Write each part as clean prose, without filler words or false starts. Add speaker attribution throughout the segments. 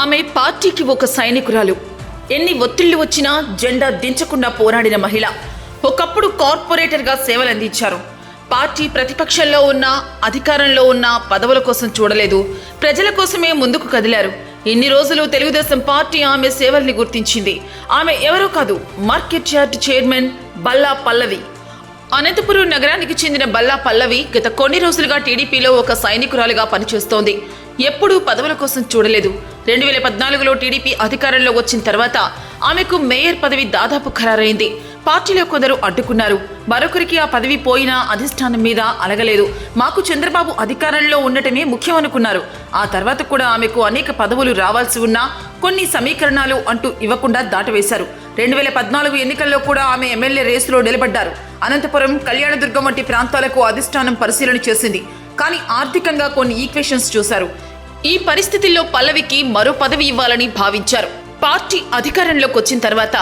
Speaker 1: ఆమె పార్టీకి ఒక సైనికురాలు. ఎన్ని ఒత్తిళ్లు వచ్చినా జెండా దించకుండా పోరాడిన మహిళ. ఒకప్పుడు కార్పొరేటర్గా సేవలందించారు. పార్టీ ప్రతిపక్షంలో ఉన్నా అధికారంలో ఉన్నా పదవుల కోసం చూడలేదు, ప్రజల కోసమే ముందుకు కదిలారు. ఇన్ని రోజులు తెలుగుదేశం పార్టీ ఆమె సేవల్ని గుర్తించింది. ఆమె ఎవరో కాదు, మార్కెట్ యార్డ్ చైర్మన్ బల్లా పల్లవి. అనంతపురం నగరానికి చెందిన బల్లా పల్లవి గత కొన్ని రోజులుగా టీడీపీలో ఒక సైనికురాలుగా పనిచేస్తోంది. ఎప్పుడూ పదవుల కోసం చూడలేదు. 2014లో టీడీపీ అధికారంలో వచ్చిన తర్వాత ఆమెకు మేయర్ పదవి దాదాపు ఖరారైంది. పార్టీలో కొందరు అడ్డుకున్నారు. మరొకరికి ఆ పదవి పోయినా అధిష్టానం మీద అలగలేదు. మాకు చంద్రబాబు అధికారంలో ఉండటమే ముఖ్యం అనుకున్నారు. ఆ తర్వాత కూడా ఆమెకు అనేక పదవులు రావాల్సి ఉన్నా కొన్ని సమీకరణాలు అంటూ ఇవ్వకుండా దాటవేశారు. 2014 ఎన్నికల్లో కూడా ఆమె ఎమ్మెల్యే రేసులో నిలబడ్డారు. అనంతపురం, కళ్యాణదుర్గం వంటి ప్రాంతాలకు అధిష్టానం పరిశీలన చేసింది. కానీ ఆర్థికంగా కొన్ని ఈక్వేషన్స్ చూశారు. ఈ పరిస్థితుల్లో పల్లవికి మరో పదవి ఇవ్వాలని భావించారు. పార్టీ అధికారంలోకి వచ్చిన తర్వాత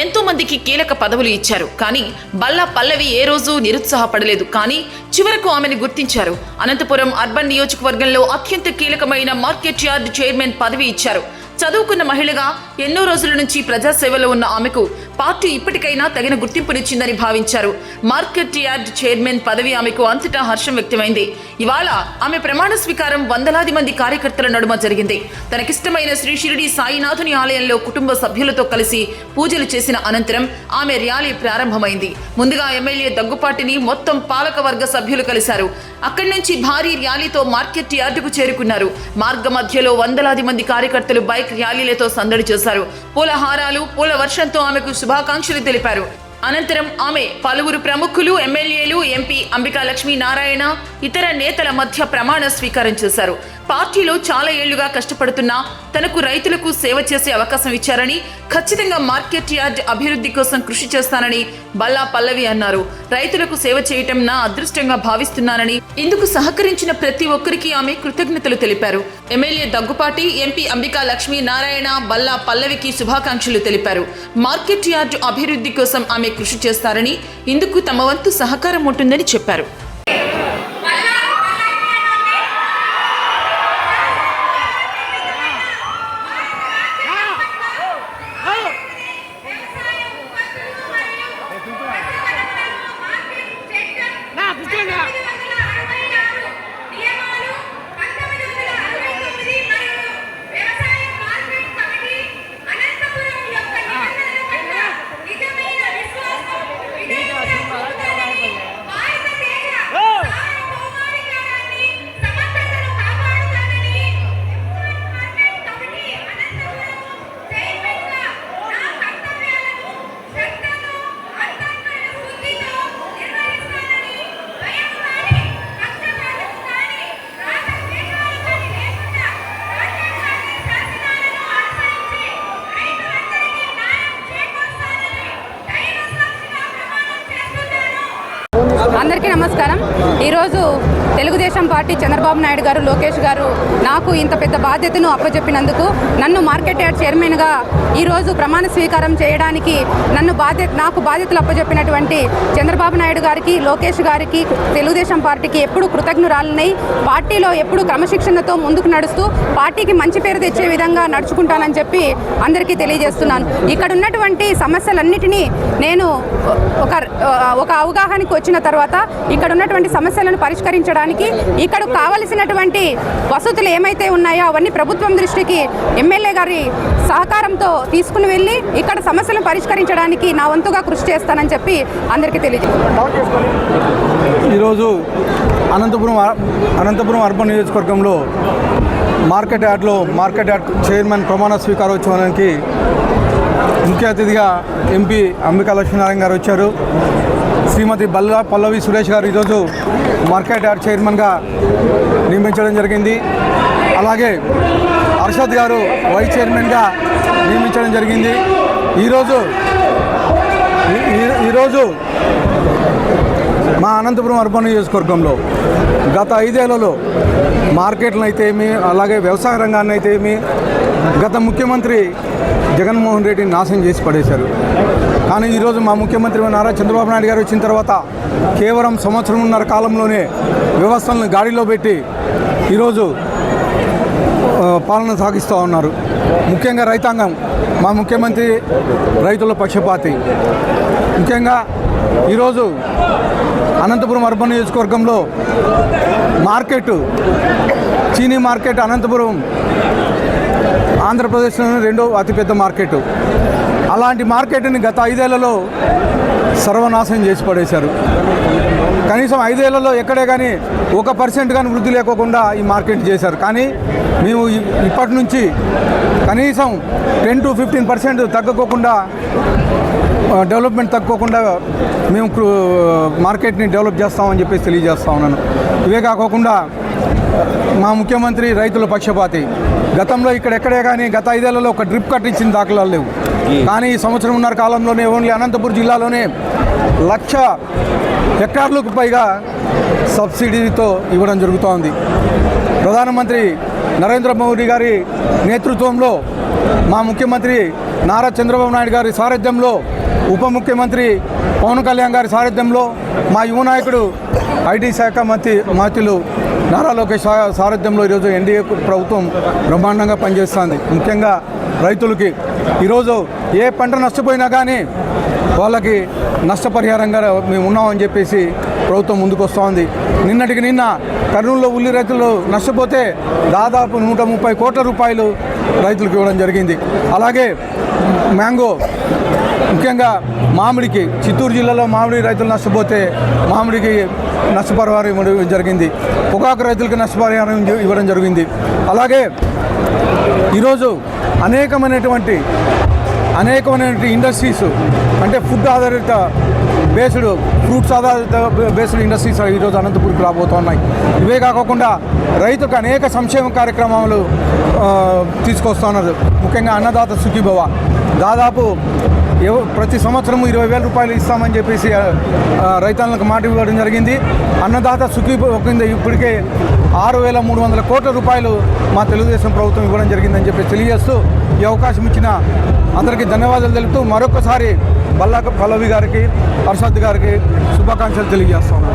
Speaker 1: ఎంతో మందికి కీలక పదవులు ఇచ్చారు. కానీ బల్లా పల్లవి ఏ రోజు నిరుత్సాహపడలేదు. కానీ చివరకు ఆమెను గుర్తించారు. అనంతపురం అర్బన్ నియోజకవర్గంలో అత్యంత కీలకమైన మార్కెట్ యార్డ్ చైర్మన్ పదవి ఇచ్చారు. చదువుకున్న మహిళగా ఎన్నో రోజుల నుంచి ప్రజాసేవలో ఉన్న ఆమెకు పార్టీ ఇప్పటికైనా తగిన గుర్తింపునిచ్చిందని భావించారు. మార్కెట్ యార్డ్ చైర్మన్ పదవి ఆమెకు అంతటా హర్షం వ్యక్తమైంది. ఇవాళ ఆమె ప్రమాణ స్వీకారం వందలాది మంది కార్యకర్తల నడుమ జరిగింది. తనకిష్టమైన శ్రీ షిరిడి సాయినాథుని ఆలయంలో కుటుంబ సభ్యులతో కలిసి పూజలు చేసిన అనంతరం ఆమె ర్యాలీ ప్రారంభమైంది. ముందుగా ఎమ్మెల్యే దగ్గుపాటిని మొత్తం పాలకవర్గ సభ్యులు కలిశారు. అక్కడి నుంచి భారీ ర్యాలీతో మార్కెట్ యార్డుకు చేరుకున్నారు. మార్గ మధ్యలో వందలాది మంది కార్యకర్తలు బైక్ ర్యాలీలతో సందడి చేశారు. పూలహారాలు, పూల వర్షంతో ఆమెకు శుభాకాంక్షలు తెలిపారు. అనంతరం ఆమె పలువురు ప్రముఖులు, ఎమ్మెల్యేలు, ఎంపీ అంబికా లక్ష్మీ నారాయణ, ఇతర నేతల మధ్య ప్రమాణ స్వీకారం చేశారు. పార్టీలో చాలా ఏళ్లుగా కష్టపడుతున్నా తనకు రైతులకు సేవ చేసే అవకాశం ఇచ్చారని, ఖచ్చితంగా మార్కెట్ యార్డ్ అభివృద్ధి కోసం కృషి చేస్తానని బల్లా పల్లవి అన్నారు. రైతులకు సేవ చేయటం నా అదృష్టంగా భావిస్తున్నానని, ఇందుకు సహకరించిన ప్రతి ఒక్కరికి ఆమె కృతజ్ఞతలు తెలిపారు. ఎమ్మెల్యే దగ్గుపాటి, ఎంపీ అంబికా లక్ష్మీ నారాయణ బల్లా పల్లవికి శుభాకాంక్షలు తెలిపారు. మార్కెట్ యార్డ్ అభివృద్ధి కోసం ఆమె కృషి చేస్తారని, ఇందుకు తమ వంతు సహకారం ఉంటుందని చెప్పారు.
Speaker 2: అందరికీ నమస్కారం. ఈరోజు తెలుగుదేశం పార్టీ చంద్రబాబు నాయుడు గారు, లోకేష్ గారు నాకు ఇంత పెద్ద బాధ్యతను అప్పచెప్పినందుకు, నన్ను మార్కెట్ యార్డ్ చైర్మన్గా ఈరోజు ప్రమాణ స్వీకారం చేయడానికి నాకు బాధ్యతలు అప్పచెప్పినటువంటి చంద్రబాబు నాయుడు గారికి, లోకేష్ గారికి, తెలుగుదేశం పార్టీకి ఎప్పుడు కృతజ్ఞురాలనై, పార్టీలో ఎప్పుడు క్రమశిక్షణతో ముందుకు నడుస్తూ పార్టీకి మంచి పేరు తెచ్చే విధంగా నడుచుకుంటానని చెప్పి అందరికీ తెలియజేస్తున్నాను. ఇక్కడ ఉన్నటువంటి సమస్యలన్నిటినీ నేను ఒక అవగాహనకి వచ్చిన తర్వాత ఇక్కడ ఉన్నటువంటి సమస్యలను పరిష్కరించడానికి, ఇక్కడ కావలసినటువంటి వసతులు ఏమైతే ఉన్నాయో అవన్నీ ప్రభుత్వం దృష్టికి ఎమ్మెల్యే గారి సహకారంతో తీసుకుని వెళ్ళి ఇక్కడ సమస్యలను పరిష్కరించడానికి నా వంతుగా కృషి చేస్తానని చెప్పి అందరికీ తెలియజేస్తాను.
Speaker 3: ఈరోజు అనంతపురం అర్బన్ నియోజకవర్గంలో మార్కెట్ యార్డ్ చైర్మన్ ప్రమాణ స్వీకారోత్సవానికి ముఖ్య అతిథిగా ఎంపీ అంబికా లక్ష్మీనారాయణ గారు వచ్చారు. శ్రీమతి బల్లా పల్లవి సురేష్ గారు ఈరోజు మార్కెట్ యార్డ్ చైర్మన్గా నియమించడం జరిగింది. అలాగే అర్షద్ గారు వైస్ చైర్మన్గా నియమించడం జరిగింది. ఈరోజు మా అనంతపురం అర్బన్ నియోజకవర్గంలో గత 5 ఏళ్లలో మార్కెట్లను అయితే ఏమి, అలాగే వ్యవసాయ రంగాన్ని అయితే ఏమి, గత ముఖ్యమంత్రి జగన్మోహన్ రెడ్డిని నాశనం చేసి పడేశారు. కానీ ఈరోజు మా ముఖ్యమంత్రి నారా చంద్రబాబు నాయుడు గారు వచ్చిన తర్వాత కేవలం సంవత్సరంన్నర కాలంలోనే వ్యవస్థలను గాడిలో పెట్టి ఈరోజు పాలన సాగిస్తూ ఉన్నారు. ముఖ్యంగా రైతాంగం, మా ముఖ్యమంత్రి రైతుల పక్షపాతి. ముఖ్యంగా ఈరోజు అనంతపురం అర్బన్ నియోజకవర్గంలో చీనీ మార్కెట్ అనంతపురం ఆంధ్రప్రదేశ్లోని రెండో అతిపెద్ద మార్కెట్. అలాంటి మార్కెట్ని గత 5 ఏళ్లలో సర్వనాశనం చేసి పడేశారు. కనీసం 5 ఏళ్లలో ఎక్కడే కానీ 1% కానీ వృద్ధి లేకోకుండా ఈ మార్కెట్ చేశారు. కానీ మేము ఇప్పటి నుంచి కనీసం 10 to 15% తగ్గకోకుండా డెవలప్మెంట్ తగ్గకోకుండా మేము మార్కెట్ని డెవలప్ చేస్తామని చెప్పేసి తెలియజేస్తా ఉన్నాను. ఇవే కాకోకుండా మా ముఖ్యమంత్రి రైతుల పక్షపాతి. గతంలో ఎక్కడే కానీ గత 5 ఏళ్లలో ఒక డ్రిప్ కట్టించిన దాఖలాలు లేవు. కానీ ఈ సంవత్సరంన్నర కాలంలోనే ఓన్లీ అనంతపురం జిల్లాలోనే 1,00,000 హెక్టార్లకు పైగా సబ్సిడీతో ఇవ్వడం జరుగుతోంది. ప్రధానమంత్రి నరేంద్ర మోడీ గారి నేతృత్వంలో, మా ముఖ్యమంత్రి నారా చంద్రబాబు నాయుడు గారి సారథ్యంలో, ఉప ముఖ్యమంత్రి పవన్ కళ్యాణ్ గారి సారథ్యంలో, మా యువ నాయకుడు ఐటీ శాఖ మంత్రులు నారా లోకేష్ సారథ్యంలో ఈరోజు ఎన్డీఏ ప్రభుత్వం బ్రహ్మాండంగా పనిచేస్తుంది. ముఖ్యంగా రైతులకి ఈరోజు ఏ పంట నష్టపోయినా కానీ వాళ్ళకి నష్టపరిహారంగా మేము ఉన్నామని చెప్పేసి ప్రభుత్వం ముందుకు వస్తోంది. నిన్నటికి నిన్న కర్నూలులో ఉల్లి రైతులు నష్టపోతే దాదాపు 130 కోట్ల రూపాయలు రైతులకు ఇవ్వడం జరిగింది. అలాగే మ్యాంగో, ముఖ్యంగా మామిడికి, చిత్తూరు జిల్లాలో మామిడి రైతులు నష్టపోతే మామిడికి నష్టపరిహారం ఇవ్వడం జరిగింది. పొగాకు రైతులకు నష్టపరిహారం ఇవ్వడం జరిగింది. అలాగే ఈరోజు అనేకమైనటువంటి ఇండస్ట్రీస్, అంటే ఫుడ్ ఆధారిత బేస్డ్, ఫ్రూట్స్ ఆధారిత బేస్డ్ ఇండస్ట్రీస్ ఈరోజు అనంతపురికి రాబోతున్నాయి. ఇవే కాకుండా రైతుకు అనేక సంక్షేమ కార్యక్రమాలు తీసుకొస్తున్నారు. ముఖ్యంగా అన్నదాత సుఖీభవ, దాదాపు ప్రతి సంవత్సరం 20,000 రూపాయలు ఇస్తామని చెప్పేసి రైతాంగులకు మాట ఇవ్వడం జరిగింది. అన్నదాత సుఖీభవ కింద ఇప్పటికే 6,300 కోట్ల రూపాయలు మా తెలుగుదేశం ప్రభుత్వం ఇవ్వడం జరిగిందని చెప్పి తెలియజేస్తూ ఈ అవకాశం ఇచ్చిన అందరికీ ధన్యవాదాలు తెలుపుతూ మరొకసారి బల్లా పల్లవి గారికి, హర్షద్ గారికి శుభాకాంక్షలు తెలియజేస్తాము.